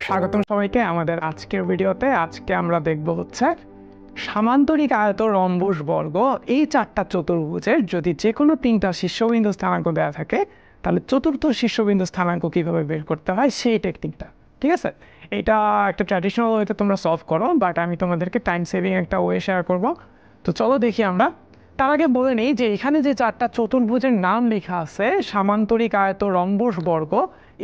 স্বাগতম সবাইকে আমাদের আজকের ভিডিওতে। আজকে আমরা দেখব হচ্ছে সামান্তরিক আয়ত রম্বস বর্গ এই চারটা চতুর্ভুজের যদি যে কোনো তিনটা শীর্ষবিন্দু স্থানাঙ্ক দেওয়া থাকে তাহলে চতুর্থ শীর্ষবিন্দু স্থানাঙ্ক কীভাবে বের করতে হয় সেই টেকনিকটা। ঠিক আছে, এটা একটা ট্র্যাডিশনাল ওয়েতে তোমরা সলভ করো, বাট আমি তোমাদেরকে টাইম সেভিং একটা ওয়ে শেয়ার করব। তো চলো দেখি আমরা। তার আগে বলে নিই যে এখানে যে চারটা চতুর্ভুজের নাম লেখা আছে সামান্তরিক আয়ত রম্বস বর্গ,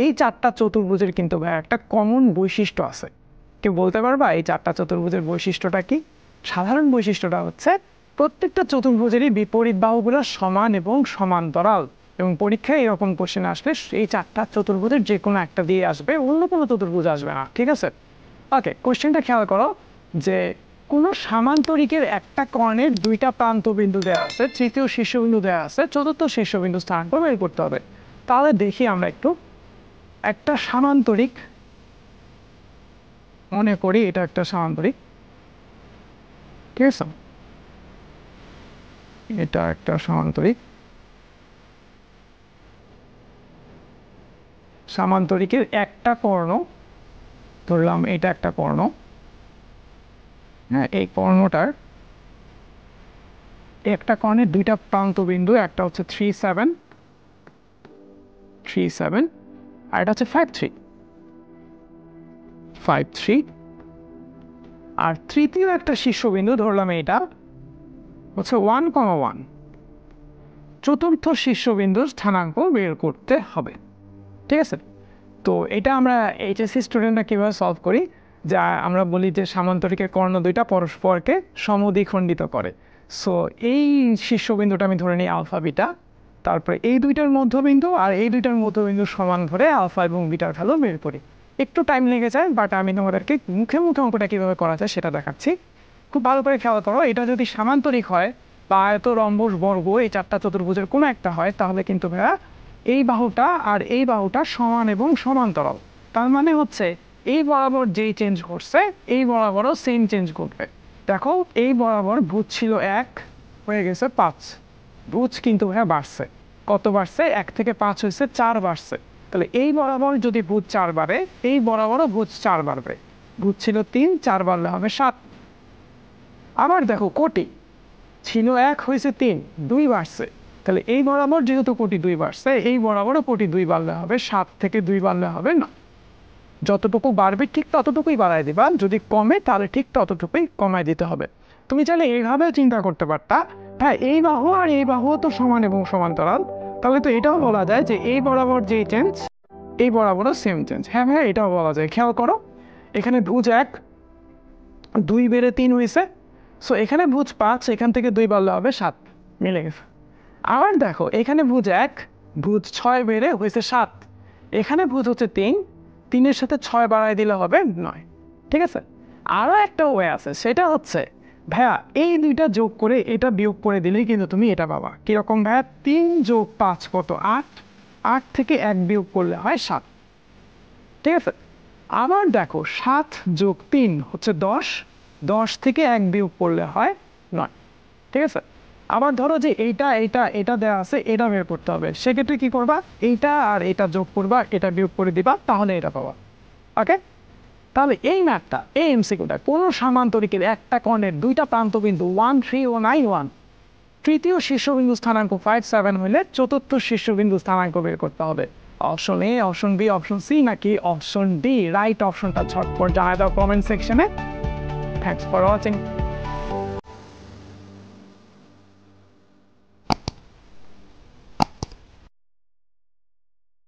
এই চারটা চতুর্ভুজের কিন্তু ভাই একটা কমন বৈশিষ্ট্য আছে। কেউ বলতে পারবা এই চারটা চতুর্ভুজের বৈশিষ্ট্যটা কি? সাধারণ বৈশিষ্ট্যটা হচ্ছে প্রত্যেকটা চতুর্ভুজেরই বিপরীত বাহুগুলো সমান এবং সমান্তরাল, এবং পরীক্ষায় এরকম কোশ্চেন আসলে এই চারটা চতুর্ভুজের যে কোনো একটা দিয়ে আসবে, অন্য কোনো চতুর্ভুজ আসবে না। ঠিক আছে, ওকে। কোশ্চেনটা খেয়াল করো যে কোনো সামান্তরিকের একটা কর্ণের দুইটা প্রান্তবিন্দু দেওয়া আছে, তৃতীয় শীর্ষবিন্দু দেওয়া আছে, চতুর্থ শীর্ষবিন্দু স্থানাঙ্ক বের করতে হবে। তাহলে দেখি আমরা একটু। একটা সামান্তরিক, মনে করি এটা একটা সামান্তরিক, ঠিক আছে, এটা একটা সামান্তরিক। সামান্তরিকের একটা কর্ণ ধরলাম, এটা একটা কর্ণ। হ্যাঁ, এই কর্ণটার একটা কর্ণের দুইটা প্রান্তবিন্দু, একটা হচ্ছে 3, 7 আর এটা হচ্ছে 5, 3, আর তৃতীয় একটা শীর্ষবিন্দু ধরলাম, এটা হচ্ছে 1, 1। চতুর্থ শীর্ষবিন্দুর স্থানাঙ্ক বের করতে হবে। ঠিক আছে, তো এটা আমরা এইচএসসি স্টুডেন্টরা কীভাবে সলভ করি, যা আমরা বলি যে সামান্তরিকের কর্ণ দুইটা পরস্পরকে সমদ্বিখণ্ডিত করে। সো এই শীর্ষবিন্দুটা আমি ধরে নিই আলফা বিটা, তারপরে এই দুইটার মধ্যবিন্দু আর এই দুইটার মধ্যবিন্দু সমান ধরে আলফা এবং বিটার ভ্যালু বের করি। একটু টাইম লেগে যায়, বাট আমি তোমাদেরকে মুখে মুখে অঙ্কটা কীভাবে করা যায় সেটা দেখাচ্ছি। খুব ভালো করে খেয়াল করো, এটা যদি সামান্তরিক হয় বা আয়ত রম্বস বর্গ এই চারটা চতুর্ভুজের কোনো একটা হয়, তাহলে কিন্তু ভাইয়া এই বাহুটা আর এই বাহুটা সমান এবং সমান্তরাল। তার মানে হচ্ছে এই বরাবর যেই চেঞ্জ করছে এই বরাবরও সেম চেঞ্জ করবে। দেখো, এই বরাবর ভুজ ছিল 1, হয়ে গেছে 5। ভুজ কিন্তু ভাইয়া বাড়ছে। কত বাড়ছে? 1 থেকে 5 হয়েছে 4 বাড়ছে। তাহলে এই বরাবর যদি ভুজ 4 বাড়ে, এই বরাবরও ভুজ 4 বাড়বে। ভুজ ছিল 3, 4 বাড়লে হবে 7। আবার দেখো, কোটি ছিল 1, হয়েছে 3, 2 বাড়ছে। তাহলে এই বরাবর যেহেতু কোটি 2 বাড়ছে, এই বরাবরও কোটি 2 বাড়লে হবে 7 থেকে 2 বাড়লে হবে না। যতটুকু বাড়বে ঠিক ততটুকুই বাড়াই দিবা, যদি কমে তাহলে ঠিক ততটুকুই কমাই দিতে হবে। তুমি চাইলে এইভাবেও চিন্তা করতে পারতা, হ্যাঁ এই বাহু আর এই বাহুও তো সমান এবং সমান্তরাল, তাহলে তো এটাও বলা যায় যে এই বরাবর যেই চেঞ্জ এই বরাবরও সেম চেঞ্জ। হ্যাঁ হ্যাঁ, এটাও বলা যায়। খেয়াল করো, এখানে ভুজ 1, 2 বেড়ে 3 হয়েছে। সো এখানে ভুজ 5, এখান থেকে 2 বাড়লে হবে 7, মিলে গেছে। আবার দেখো, এখানে ভুজ 1, ভুজ 6 বেড়ে হয়েছে 7। এখানে ভুজ হচ্ছে 3, 3-এর সাথে 6 বাড়াই দিলে হবে 9। ঠিক আছে, আরও একটা ওয়ে আছে, সেটা হচ্ছে ভাইয়া এই দুইটা যোগ করে এটা বিয়োগ করে দিলেই কিন্তু তুমি এটা পাবা। কীরকম ভাইয়া? 3 যোগ 5 কত? 8। 8 থেকে 1 বিয়োগ করলে হয় 7। ঠিক আছে, আবার দেখো 7 যোগ 3 হচ্ছে 10। 10 থেকে 1 বিয়োগ করলে হয় 9। ঠিক আছে, আবার ধরো যে এইটা এইটা এটা দেওয়া আছে, এটা বের করতে হবে। সেক্ষেত্রে কি করবা? এইটা আর এটা যোগ করবা, এটা বিয়োগ করে দিবা, তাহলে এটা পাবা। ওকে, তাহলে এই ম্যাথটা, এই এমসিকিউটা, কোনো সামান্তরিকের একটা কর্ণের দুইটা প্রান্তবিন্দু 1, 3 ও 9, 1, তৃতীয় শীর্ষবিন্দু স্থানাঙ্ক 5, 7 হইলে চতুর্থ শীর্ষবিন্দু স্থানাঙ্ক বের করতে হবে। Option A, option B, option C নাকি অপশন ডি? রাইট অপশনটা ঝটপট জানাই দাও কমেন্ট সেকশনে। Thanks for watching.